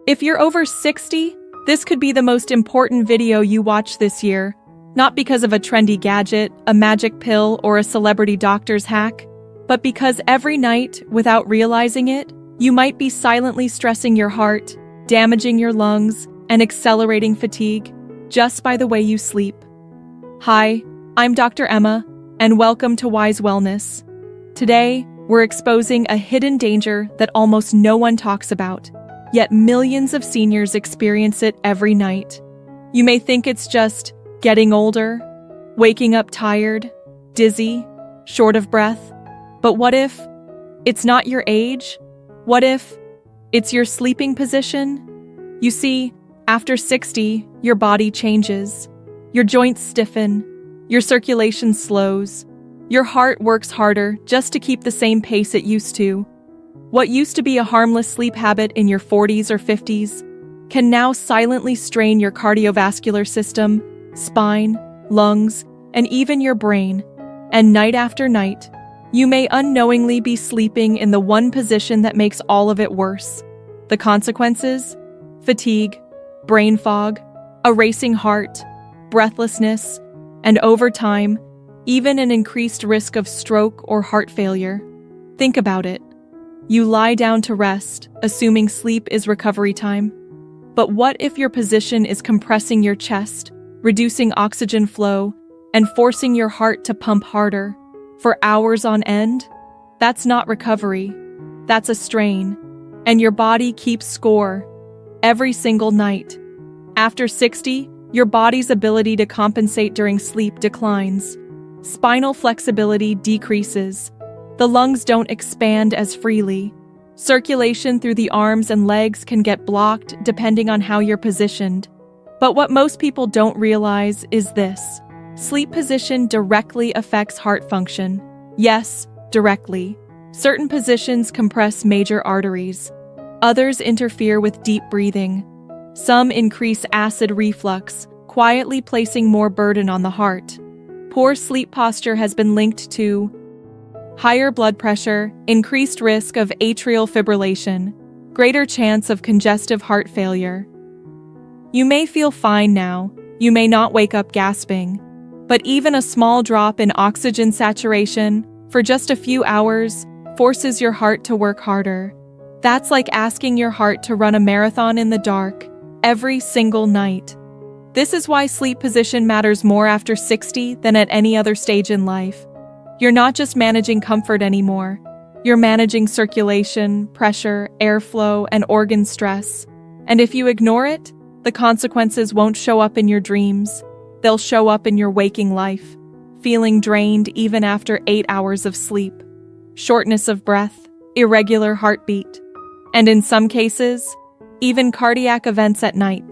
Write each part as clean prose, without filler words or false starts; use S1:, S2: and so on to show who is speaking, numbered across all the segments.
S1: If you're over 60, this could be the most important video you watch this year, not because of a trendy gadget, a magic pill, or a celebrity doctor's hack, but because every night, without realizing it, you might be silently stressing your heart, damaging your lungs, and accelerating fatigue just by the way you sleep. Hi, I'm Dr. Emma, and welcome to Wise Wellness. Today, we're exposing a hidden danger that almost no one talks about, yet millions of seniors experience it every night. You may think it's just getting older, waking up tired, dizzy, short of breath. But what if it's not your age? What if it's your sleeping position? You see, after 60, your body changes. Your joints stiffen, your circulation slows, your heart works harder just to keep the same pace it used to. What used to be a harmless sleep habit in your 40s or 50s can now silently strain your cardiovascular system, spine, lungs, and even your brain. And night after night, you may unknowingly be sleeping in the one position that makes all of it worse. The consequences? Fatigue, brain fog, a racing heart, breathlessness, and over time, even an increased risk of stroke or heart failure. Think about it. You lie down to rest, assuming sleep is recovery time. But what if your position is compressing your chest, reducing oxygen flow, and forcing your heart to pump harder for hours on end? That's not recovery. That's a strain. And your body keeps score every single night. After 60, your body's ability to compensate during sleep declines. Spinal flexibility decreases. The lungs don't expand as freely. Circulation through the arms and legs can get blocked depending on how you're positioned. But what most people don't realize is this. Sleep position directly affects heart function. Yes, directly. Certain positions compress major arteries. Others interfere with deep breathing. Some increase acid reflux, quietly placing more burden on the heart. Poor sleep posture has been linked to higher blood pressure, increased risk of atrial fibrillation, greater chance of congestive heart failure. You may feel fine now, you may not wake up gasping, but even a small drop in oxygen saturation for just a few hours forces your heart to work harder. That's like asking your heart to run a marathon in the dark every single night. This is why sleep position matters more after 60 than at any other stage in life. You're not just managing comfort anymore. You're managing circulation, pressure, airflow, and organ stress. And if you ignore it, the consequences won't show up in your dreams. They'll show up in your waking life, feeling drained even after 8 hours of sleep, shortness of breath, irregular heartbeat, and in some cases, even cardiac events at night.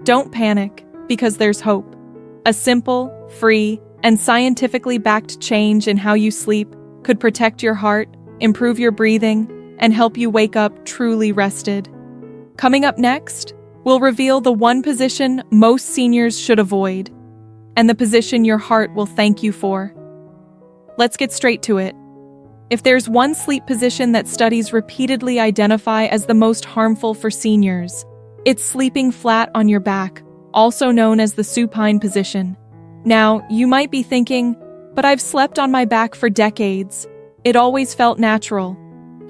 S1: Don't panic, because there's hope. A simple, free, and scientifically backed change in how you sleep could protect your heart, improve your breathing, and help you wake up truly rested. Coming up next, we'll reveal the one position most seniors should avoid, and the position your heart will thank you for. Let's get straight to it. If there's one sleep position that studies repeatedly identify as the most harmful for seniors, it's sleeping flat on your back, also known as the supine position. Now, you might be thinking, but I've slept on my back for decades. It always felt natural.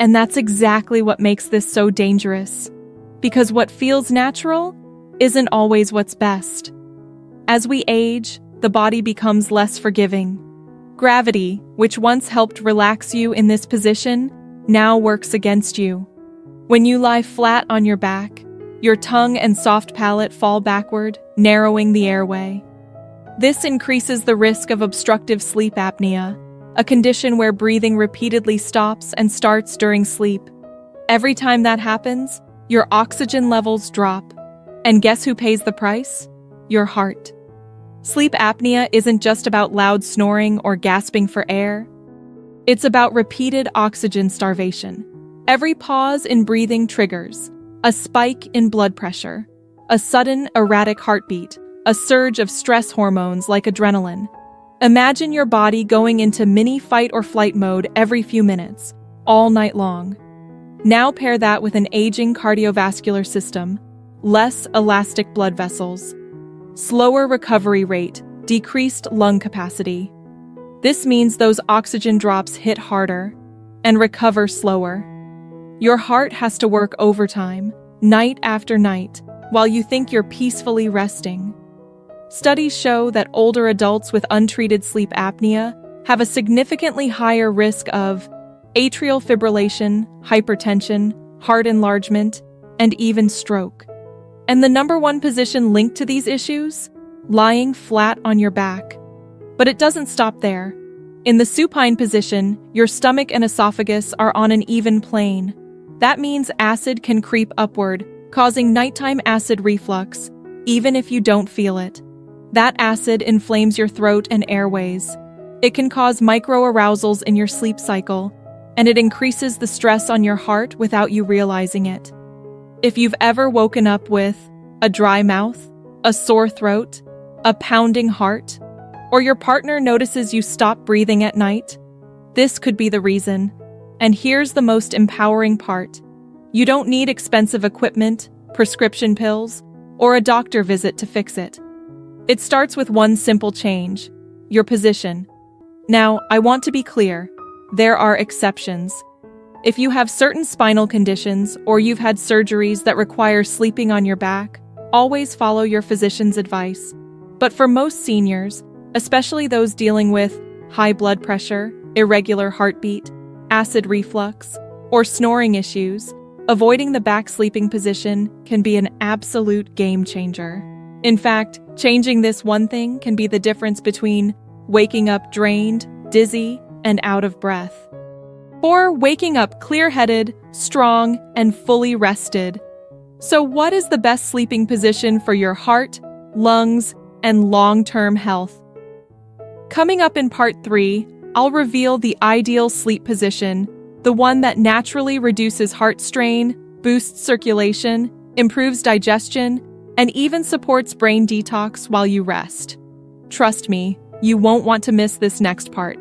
S1: And that's exactly what makes this so dangerous. Because what feels natural isn't always what's best. As we age, the body becomes less forgiving. Gravity, which once helped relax you in this position, now works against you. When you lie flat on your back, your tongue and soft palate fall backward, narrowing the airway. This increases the risk of obstructive sleep apnea, a condition where breathing repeatedly stops and starts during sleep. Every time that happens, your oxygen levels drop. And guess who pays the price? Your heart. Sleep apnea isn't just about loud snoring or gasping for air. It's about repeated oxygen starvation. Every pause in breathing triggers a spike in blood pressure, a sudden erratic heartbeat, a surge of stress hormones like adrenaline. Imagine your body going into mini fight or flight mode every few minutes, all night long. Now pair that with an aging cardiovascular system, less elastic blood vessels, slower recovery rate, decreased lung capacity. This means those oxygen drops hit harder and recover slower. Your heart has to work overtime, night after night, while you think you're peacefully resting. Studies show that older adults with untreated sleep apnea have a significantly higher risk of atrial fibrillation, hypertension, heart enlargement, and even stroke. And the number one position linked to these issues? Lying flat on your back. But it doesn't stop there. In the supine position, your stomach and esophagus are on an even plane. That means acid can creep upward, causing nighttime acid reflux, even if you don't feel it. That acid inflames your throat and airways. It can cause microarousals in your sleep cycle, and it increases the stress on your heart without you realizing it. If you've ever woken up with a dry mouth, a sore throat, a pounding heart, or your partner notices you stop breathing at night, this could be the reason. And here's the most empowering part. You don't need expensive equipment, prescription pills, or a doctor visit to fix it. It starts with one simple change: your position. Now, I want to be clear. There are exceptions. If you have certain spinal conditions or you've had surgeries that require sleeping on your back, always follow your physician's advice. But for most seniors, especially those dealing with high blood pressure, irregular heartbeat, acid reflux, or snoring issues, avoiding the back sleeping position can be an absolute game changer. In fact, changing this one thing can be the difference between waking up drained, dizzy, and out of breath, or waking up clear-headed, strong, and fully rested. So what is the best sleeping position for your heart, lungs, and long-term health? Coming up in part 3, I'll reveal the ideal sleep position, the one that naturally reduces heart strain, boosts circulation, improves digestion, and even supports brain detox while you rest. Trust me, you won't want to miss this next part.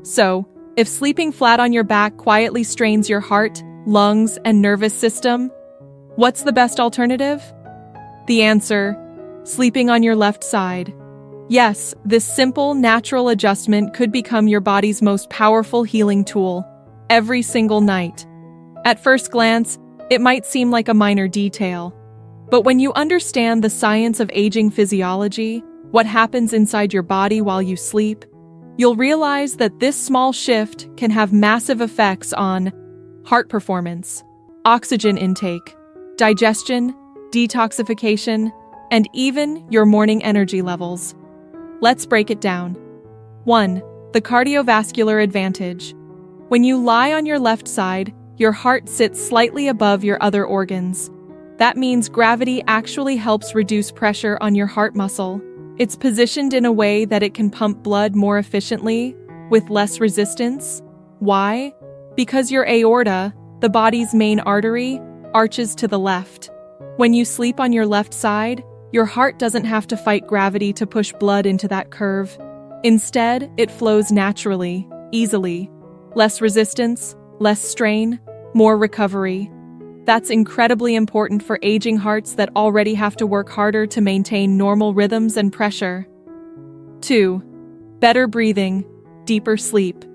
S1: So, if sleeping flat on your back quietly strains your heart, lungs, and nervous system, what's the best alternative? The answer: sleeping on your left side. Yes, this simple, natural adjustment could become your body's most powerful healing tool, every single night. At first glance, it might seem like a minor detail. But when you understand the science of aging physiology, what happens inside your body while you sleep, you'll realize that this small shift can have massive effects on heart performance, oxygen intake, digestion, detoxification, and even your morning energy levels. Let's break it down. 1. The cardiovascular advantage. When you lie on your left side, your heart sits slightly above your other organs. That means gravity actually helps reduce pressure on your heart muscle. It's positioned in a way that it can pump blood more efficiently, with less resistance. Why? Because your aorta, the body's main artery, arches to the left. When you sleep on your left side, your heart doesn't have to fight gravity to push blood into that curve. Instead, it flows naturally, easily. Less resistance, less strain, more recovery. That's incredibly important for aging hearts that already have to work harder to maintain normal rhythms and pressure. 2. Better breathing, deeper sleep.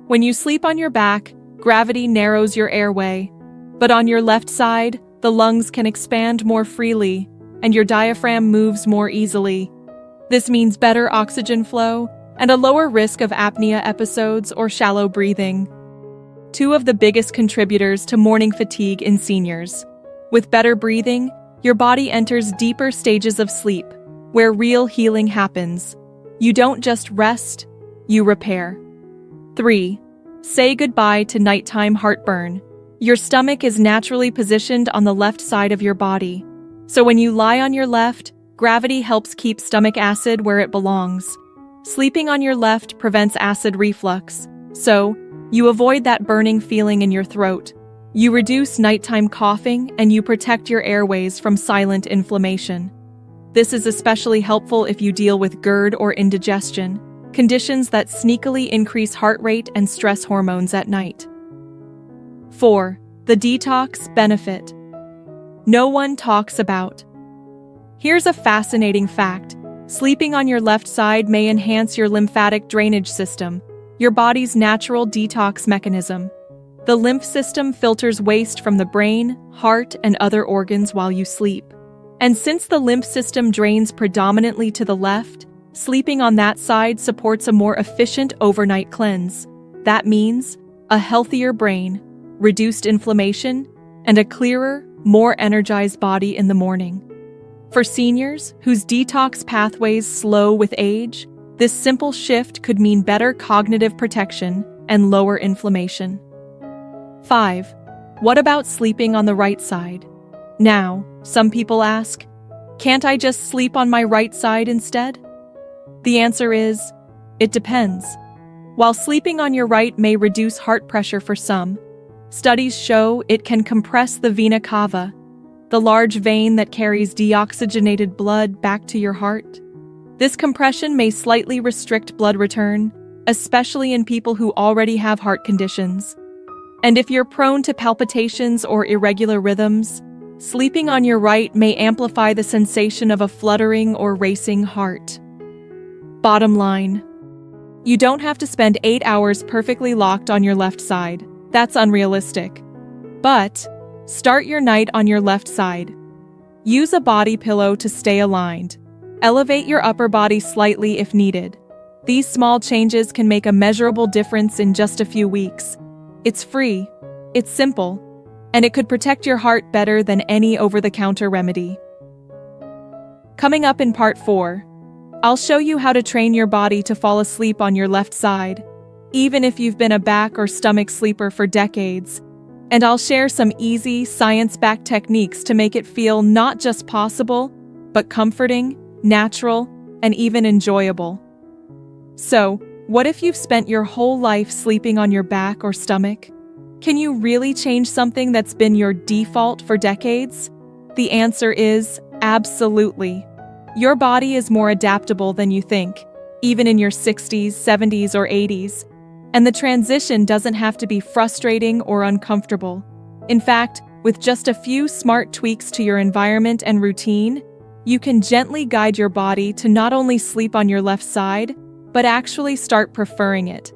S1: When you sleep on your back, gravity narrows your airway. But on your left side, the lungs can expand more freely, and your diaphragm moves more easily. This means better oxygen flow and a lower risk of apnea episodes or shallow breathing. 2 of the biggest contributors to morning fatigue in seniors. With better breathing, your body enters deeper stages of sleep, where real healing happens. You don't just rest, you repair. 3. Say goodbye to nighttime heartburn. Your stomach is naturally positioned on the left side of your body. So when you lie on your left, gravity helps keep stomach acid where it belongs. Sleeping on your left prevents acid reflux, so you avoid that burning feeling in your throat. You reduce nighttime coughing and you protect your airways from silent inflammation. This is especially helpful if you deal with GERD or indigestion, conditions that sneakily increase heart rate and stress hormones at night. 4. The detox benefit no one talks about. Here's a fascinating fact. Sleeping on your left side may enhance your lymphatic drainage system, your body's natural detox mechanism. The lymph system filters waste from the brain, heart, and other organs while you sleep. And since the lymph system drains predominantly to the left, sleeping on that side supports a more efficient overnight cleanse. That means a healthier brain, reduced inflammation, and a clearer, more energized body in the morning. For seniors whose detox pathways slow with age, this simple shift could mean better cognitive protection and lower inflammation. 5. What about sleeping on the right side? Now, some people ask, can't I just sleep on my right side instead? The answer is, it depends. While sleeping on your right may reduce heart pressure for some, studies show it can compress the vena cava, the large vein that carries deoxygenated blood back to your heart. This compression may slightly restrict blood return, especially in people who already have heart conditions. And if you're prone to palpitations or irregular rhythms, sleeping on your right may amplify the sensation of a fluttering or racing heart. Bottom line, you don't have to spend 8 hours perfectly locked on your left side. That's unrealistic. But start your night on your left side. Use a body pillow to stay aligned. Elevate your upper body slightly if needed. These small changes can make a measurable difference in just a few weeks. It's free, it's simple, and it could protect your heart better than any over-the-counter remedy. Coming up in part 4, I'll show you how to train your body to fall asleep on your left side, even if you've been a back or stomach sleeper for decades. And I'll share some easy, science-backed techniques to make it feel not just possible, but comforting, natural, and even enjoyable. So, what if you've spent your whole life sleeping on your back or stomach? Can you really change something that's been your default for decades? The answer is absolutely. Your body is more adaptable than you think, even in your 60s, 70s, or 80s. And the transition doesn't have to be frustrating or uncomfortable. In fact, with just a few smart tweaks to your environment and routine, you can gently guide your body to not only sleep on your left side, but actually start preferring it.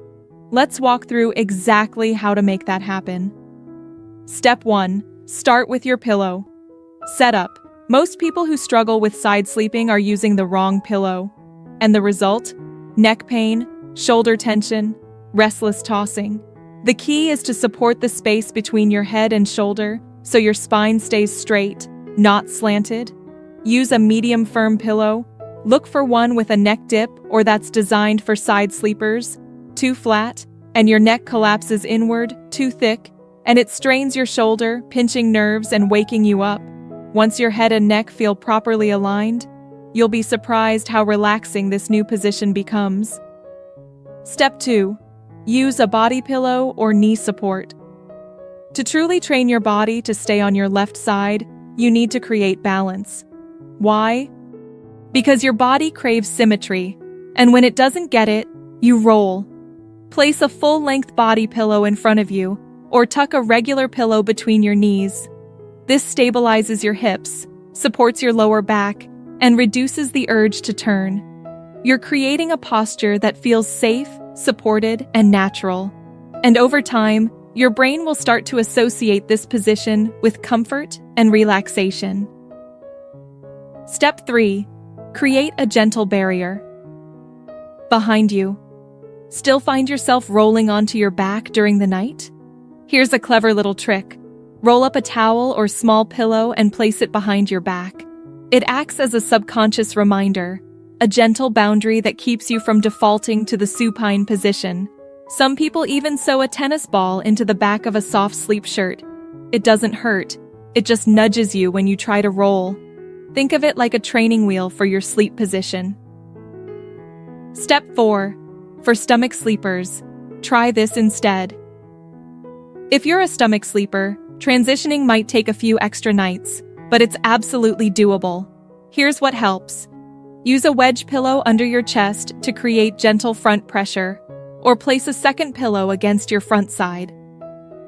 S1: Let's walk through exactly how to make that happen. Step 1. Start with your pillow. Setup. Most people who struggle with side sleeping are using the wrong pillow. And the result? Neck pain, shoulder tension, restless tossing. The key is to support the space between your head and shoulder so your spine stays straight, not slanted. Use a medium firm pillow. Look for one with a neck dip or that's designed for side sleepers. Too flat, and your neck collapses inward. Too thick, and it strains your shoulder, pinching nerves and waking you up. Once your head and neck feel properly aligned, you'll be surprised how relaxing this new position becomes. Step 2. Use a body pillow or knee support. To truly train your body to stay on your left side, you need to create balance. Why? Because your body craves symmetry, and when it doesn't get it, you roll. Place a full-length body pillow in front of you, or tuck a regular pillow between your knees. This stabilizes your hips, supports your lower back, and reduces the urge to turn. You're creating a posture that feels safe, supported, and natural. And over time, your brain will start to associate this position with comfort and relaxation. Step 3. Create a gentle barrier. Behind you. Still find yourself rolling onto your back during the night? Here's a clever little trick. Roll up a towel or small pillow and place it behind your back. It acts as a subconscious reminder, a gentle boundary that keeps you from defaulting to the supine position. Some people even sew a tennis ball into the back of a soft sleep shirt. It doesn't hurt, it just nudges you when you try to roll. Think of it like a training wheel for your sleep position. Step 4. For stomach sleepers, try this instead. If you're a stomach sleeper, transitioning might take a few extra nights, but it's absolutely doable. Here's what helps. Use a wedge pillow under your chest to create gentle front pressure, or place a second pillow against your front side.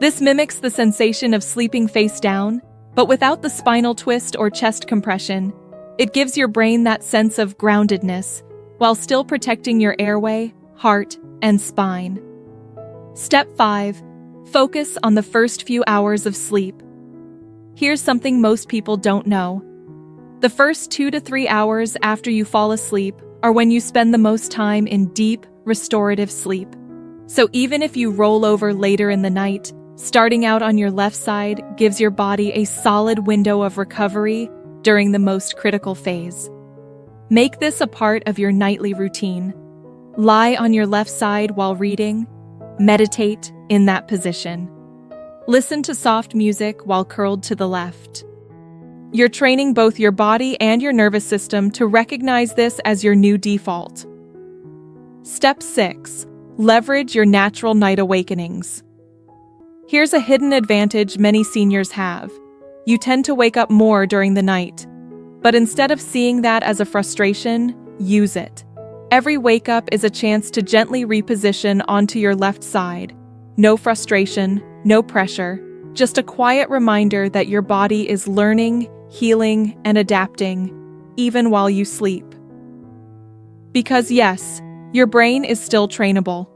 S1: This mimics the sensation of sleeping face down, but without the spinal twist or chest compression. It gives your brain that sense of groundedness, while still protecting your airway, heart, and spine. Step 5. Focus on the first few hours of sleep. Here's something most people don't know. The first 2 to 3 hours after you fall asleep are when you spend the most time in deep, restorative sleep. So even if you roll over later in the night, starting out on your left side gives your body a solid window of recovery during the most critical phase. Make this a part of your nightly routine. Lie on your left side while reading. Meditate in that position. Listen to soft music while curled to the left. You're training both your body and your nervous system to recognize this as your new default. Step 6. Leverage your natural night awakenings. Here's a hidden advantage many seniors have. You tend to wake up more during the night. But instead of seeing that as a frustration, use it. Every wake up is a chance to gently reposition onto your left side. No frustration, no pressure, just a quiet reminder that your body is learning, healing, and adapting, even while you sleep. Because yes, your brain is still trainable.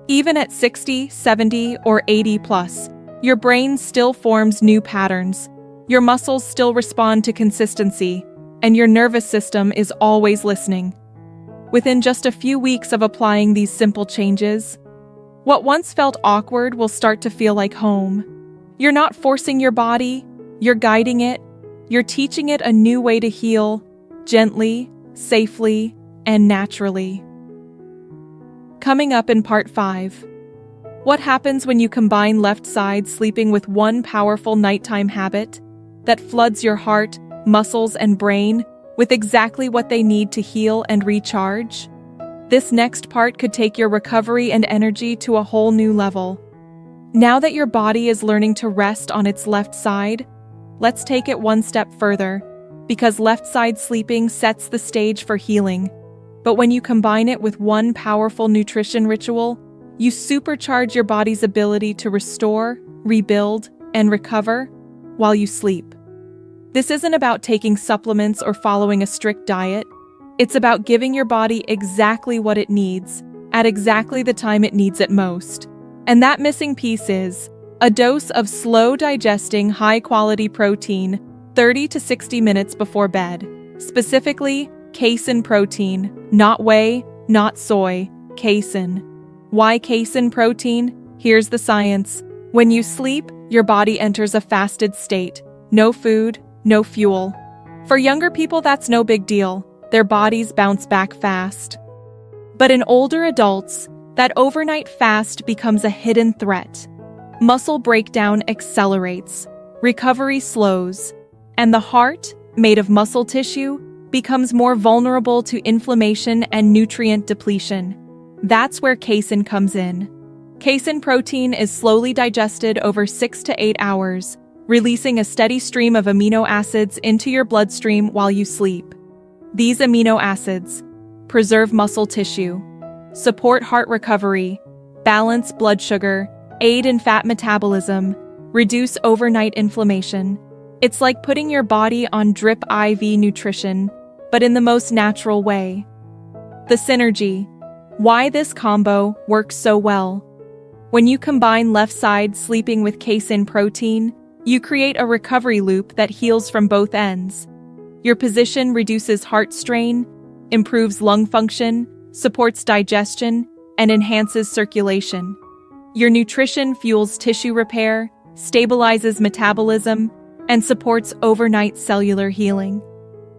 S1: Even at 60, 70, or 80 plus, your brain still forms new patterns, your muscles still respond to consistency, and your nervous system is always listening. Within just a few weeks of applying these simple changes, what once felt awkward will start to feel like home. You're not forcing your body, you're guiding it, you're teaching it a new way to heal, gently, safely, and naturally. Coming up in Part 5. What happens when you combine left side sleeping with one powerful nighttime habit that floods your heart, muscles, and brain with exactly what they need to heal and recharge? This next part could take your recovery and energy to a whole new level. Now that your body is learning to rest on its left side, let's take it one step further, because left side sleeping sets the stage for healing. But when you combine it with one powerful nutrition ritual, you supercharge your body's ability to restore, rebuild, and recover while you sleep. This isn't about taking supplements or following a strict diet. It's about giving your body exactly what it needs, at exactly the time it needs it most. And that missing piece is a dose of slow-digesting, high-quality protein 30 to 60 minutes before bed. Specifically, casein protein, not whey, not soy, casein. Why casein protein? Here's the science. When you sleep, your body enters a fasted state. No food, no fuel. For younger people, that's no big deal. Their bodies bounce back fast. But in older adults, that overnight fast becomes a hidden threat. Muscle breakdown accelerates, recovery slows, and the heart, made of muscle tissue, becomes more vulnerable to inflammation and nutrient depletion. That's where casein comes in. Casein protein is slowly digested over 6 to 8 hours, releasing a steady stream of amino acids into your bloodstream while you sleep. These amino acids preserve muscle tissue, support heart recovery, balance blood sugar, aid in fat metabolism, reduce overnight inflammation. It's like putting your body on drip IV nutrition, but in the most natural way. The synergy. Why this combo works so well. When you combine left side sleeping with casein protein, you create a recovery loop that heals from both ends. Your position reduces heart strain, improves lung function, supports digestion, and enhances circulation. Your nutrition fuels tissue repair, stabilizes metabolism, and supports overnight cellular healing.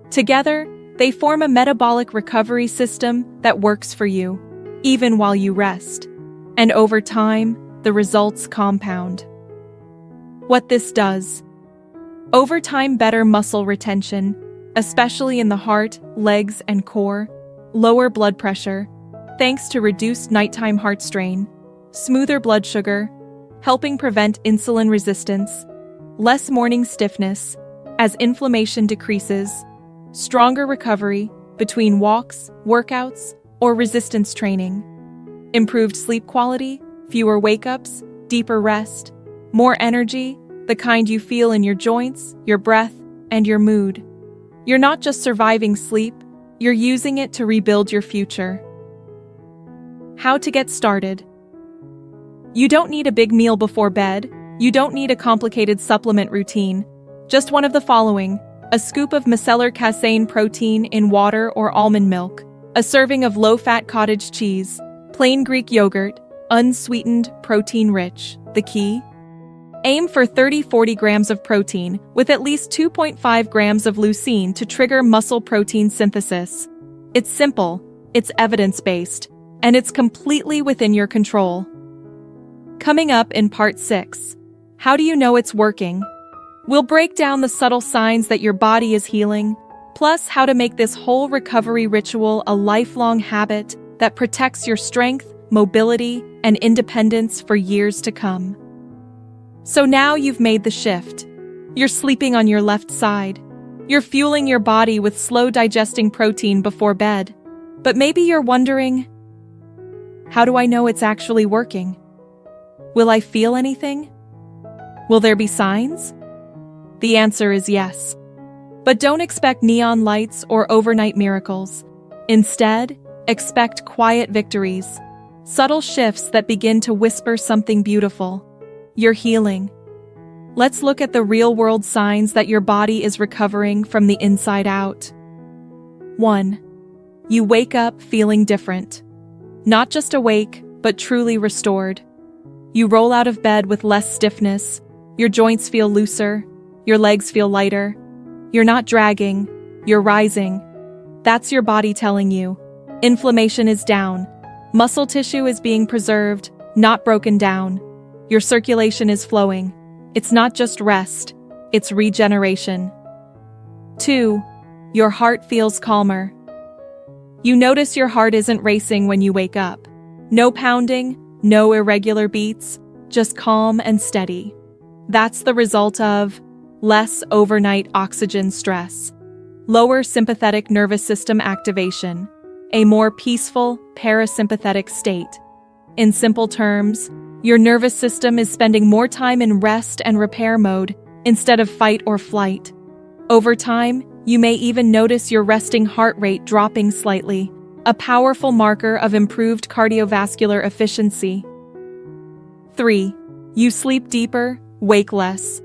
S1: Together, they form a metabolic recovery system that works for you, even while you rest. And over time, the results compound. What this does. Over time, better muscle retention, especially in the heart, legs, and core, lower blood pressure, thanks to reduced nighttime heart strain, smoother blood sugar, helping prevent insulin resistance, less morning stiffness as inflammation decreases, stronger recovery between walks, workouts, or resistance training, improved sleep quality, fewer wake-ups, deeper rest, more energy, the kind you feel in your joints, your breath, and your mood. You're not just surviving sleep, you're using it to rebuild your future. How to get started. You don't need a big meal before bed. You don't need a complicated supplement routine. Just one of the following: a scoop of micellar casein protein in water or almond milk, a serving of low-fat cottage cheese, plain Greek yogurt, unsweetened, protein-rich. The key? Aim for 30-40 grams of protein, with at least 2.5 grams of leucine to trigger muscle protein synthesis. It's simple, it's evidence-based, and it's completely within your control. Coming up in Part 6, how do you know it's working? We'll break down the subtle signs that your body is healing, plus how to make this whole recovery ritual a lifelong habit that protects your strength, mobility, and independence for years to come. So now you've made the shift. You're sleeping on your left side. You're fueling your body with slow-digesting protein before bed. But maybe you're wondering, how do I know it's actually working? Will I feel anything? Will there be signs? The answer is yes. But don't expect neon lights or overnight miracles. Instead, expect quiet victories, subtle shifts that begin to whisper something beautiful. You're healing. Let's look at the real-world signs that your body is recovering from the inside out. 1. You wake up feeling different. Not just awake, but truly restored. You roll out of bed with less stiffness. Your joints feel looser. Your legs feel lighter. You're not dragging, you're rising. That's your body telling you. Inflammation is down. Muscle tissue is being preserved, not broken down. Your circulation is flowing. It's not just rest, it's regeneration. 2. Your heart feels calmer. You notice your heart isn't racing when you wake up. No pounding, no irregular beats, just calm and steady. That's the result of less overnight oxygen stress, lower sympathetic nervous system activation, a more peaceful parasympathetic state. In simple terms, your nervous system is spending more time in rest and repair mode instead of fight or flight. Over time, you may even notice your resting heart rate dropping slightly, a powerful marker of improved cardiovascular efficiency. 3. You sleep deeper, wake less.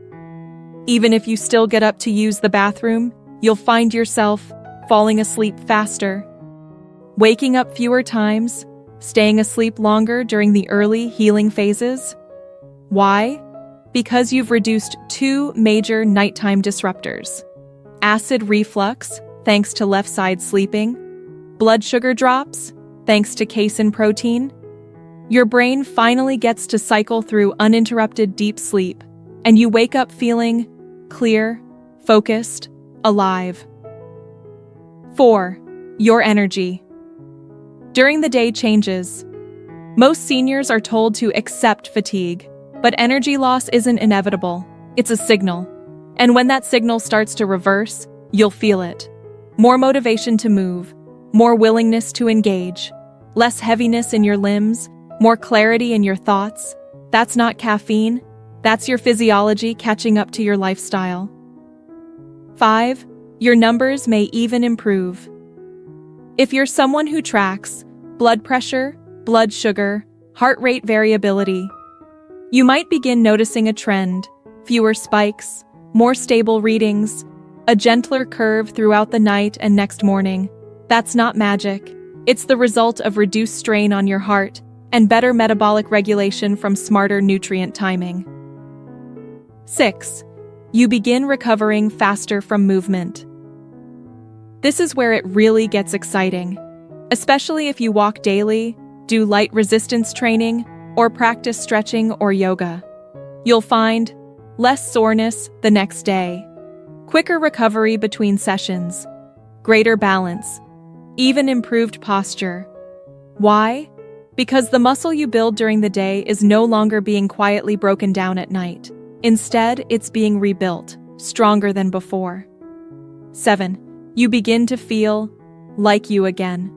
S1: Even if you still get up to use the bathroom, you'll find yourself falling asleep faster, waking up fewer times, staying asleep longer during the early healing phases. Why? Because you've reduced 2 major nighttime disruptors: acid reflux, thanks to left side sleeping, blood sugar drops, thanks to casein protein. Your brain finally gets to cycle through uninterrupted deep sleep, and you wake up feeling clear, focused, alive. 4. Your energy. During the day changes. Most seniors are told to accept fatigue, but energy loss isn't inevitable. It's a signal. And when that signal starts to reverse, you'll feel it. More motivation to move, more willingness to engage, less heaviness in your limbs, more clarity in your thoughts. That's not caffeine. That's your physiology catching up to your lifestyle. 5. Your numbers may even improve. If you're someone who tracks blood pressure, blood sugar, heart rate variability, you might begin noticing a trend: fewer spikes, more stable readings, a gentler curve throughout the night and next morning. That's not magic. It's the result of reduced strain on your heart and better metabolic regulation from smarter nutrient timing. 6. You begin recovering faster from movement. This is where it really gets exciting, especially if you walk daily, do light resistance training, or practice stretching or yoga. You'll find less soreness the next day, quicker recovery between sessions, greater balance, even improved posture. Why? Because the muscle you build during the day is no longer being quietly broken down at night. Instead, it's being rebuilt, stronger than before. 7. You begin to feel like you again.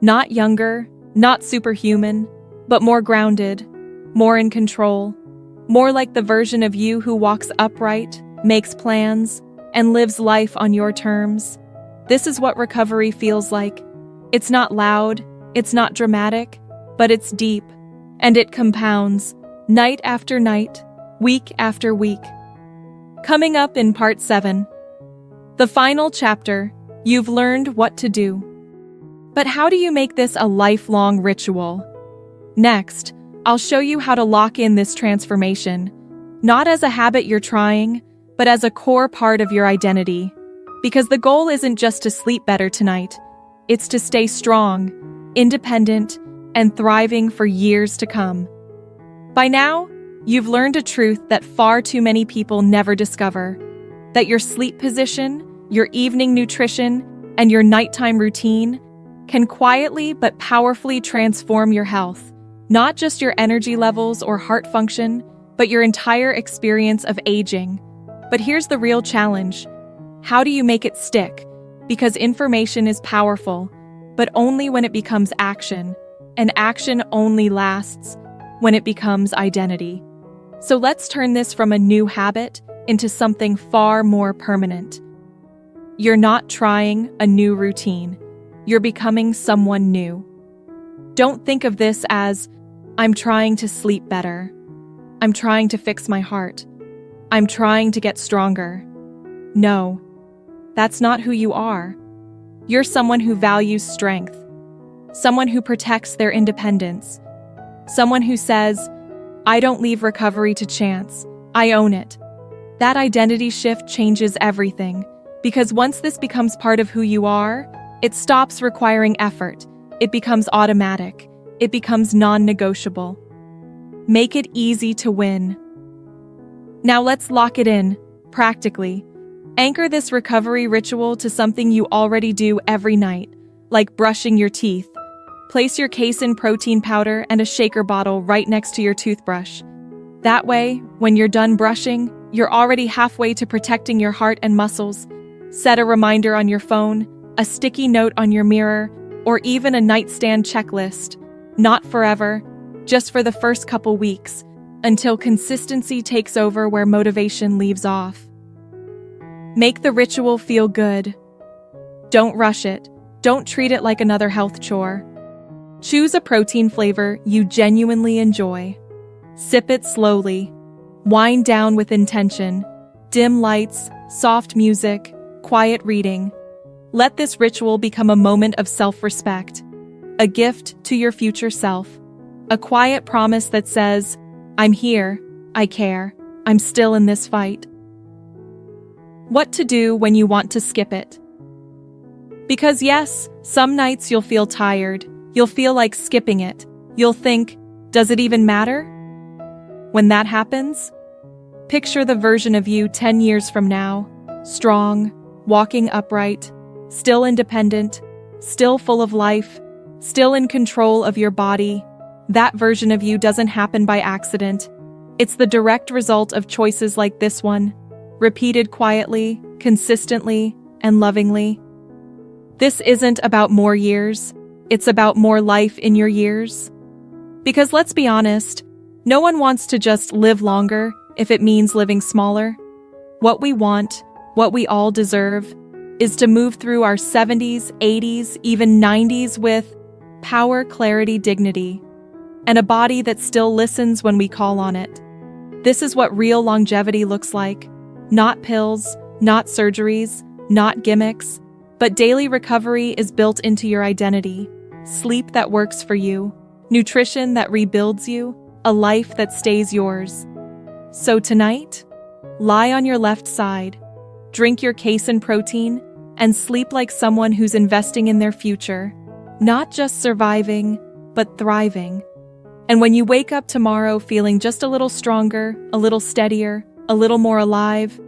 S1: Not younger, not superhuman, but more grounded, more in control, more like the version of you who walks upright, makes plans, and lives life on your terms. This is what recovery feels like. It's not loud, it's not dramatic, but it's deep, and it compounds, night after night, week after week. Coming up in Part 7. The final chapter, you've learned what to do. But how do you make this a lifelong ritual? Next, I'll show you how to lock in this transformation, not as a habit you're trying, but as a core part of your identity. Because the goal isn't just to sleep better tonight, it's to stay strong, independent, and thriving for years to come. By now, you've learned a truth that far too many people never discover, that your sleep position, your evening nutrition, and your nighttime routine can quietly but powerfully transform your health, not just your energy levels or heart function, but your entire experience of aging. But here's the real challenge. How do you make it stick? Because information is powerful, but only when it becomes action, and action only lasts when it becomes identity. So let's turn this from a new habit into something far more permanent. You're not trying a new routine. You're becoming someone new. Don't think of this as, I'm trying to sleep better. I'm trying to fix my heart. I'm trying to get stronger. No, that's not who you are. You're someone who values strength, someone who protects their independence, someone who says, I don't leave recovery to chance, I own it. That identity shift changes everything, because once this becomes part of who you are, it stops requiring effort. It becomes automatic. It becomes non-negotiable. Make it easy to win. Now let's lock it in, practically. Anchor this recovery ritual to something you already do every night, like brushing your teeth. Place your casein protein powder and a shaker bottle right next to your toothbrush. That way, when you're done brushing, you're already halfway to protecting your heart and muscles. Set a reminder on your phone, a sticky note on your mirror, or even a nightstand checklist. Not forever, just for the first couple weeks, until consistency takes over where motivation leaves off. Make the ritual feel good. Don't rush it. Don't treat it like another health chore. Choose a protein flavor you genuinely enjoy. Sip it slowly. Wind down with intention. Dim lights, soft music, quiet reading. Let this ritual become a moment of self-respect, a gift to your future self, a quiet promise that says, I'm here, I care, I'm still in this fight. What to do when you want to skip it? Because yes, some nights you'll feel tired, you'll feel like skipping it, you'll think, does it even matter? When that happens, picture the version of you 10 years from now, strong, walking upright, still independent, still full of life, still in control of your body. That version of you doesn't happen by accident. It's the direct result of choices like this one, repeated quietly, consistently, and lovingly. This isn't about more years, it's about more life in your years. Because let's be honest, no one wants to just live longer if it means living smaller. What we want, what we all deserve, is to move through our 70s, 80s, even 90s with power, clarity, dignity, and a body that still listens when we call on it. This is what real longevity looks like. Not pills, not surgeries, not gimmicks, but daily recovery is built into your identity. Sleep that works for you, nutrition that rebuilds you, a life that stays yours. So tonight, lie on your left side, drink your casein protein, and sleep like someone who's investing in their future, not just surviving, but thriving. And when you wake up tomorrow feeling just a little stronger, a little steadier, a little more alive,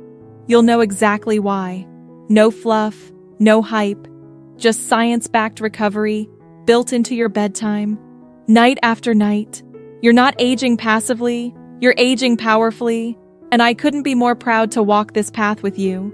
S1: you'll know exactly why. No fluff, no hype, just science-backed recovery built into your bedtime, night after night. You're not aging passively, you're aging powerfully, and I couldn't be more proud to walk this path with you.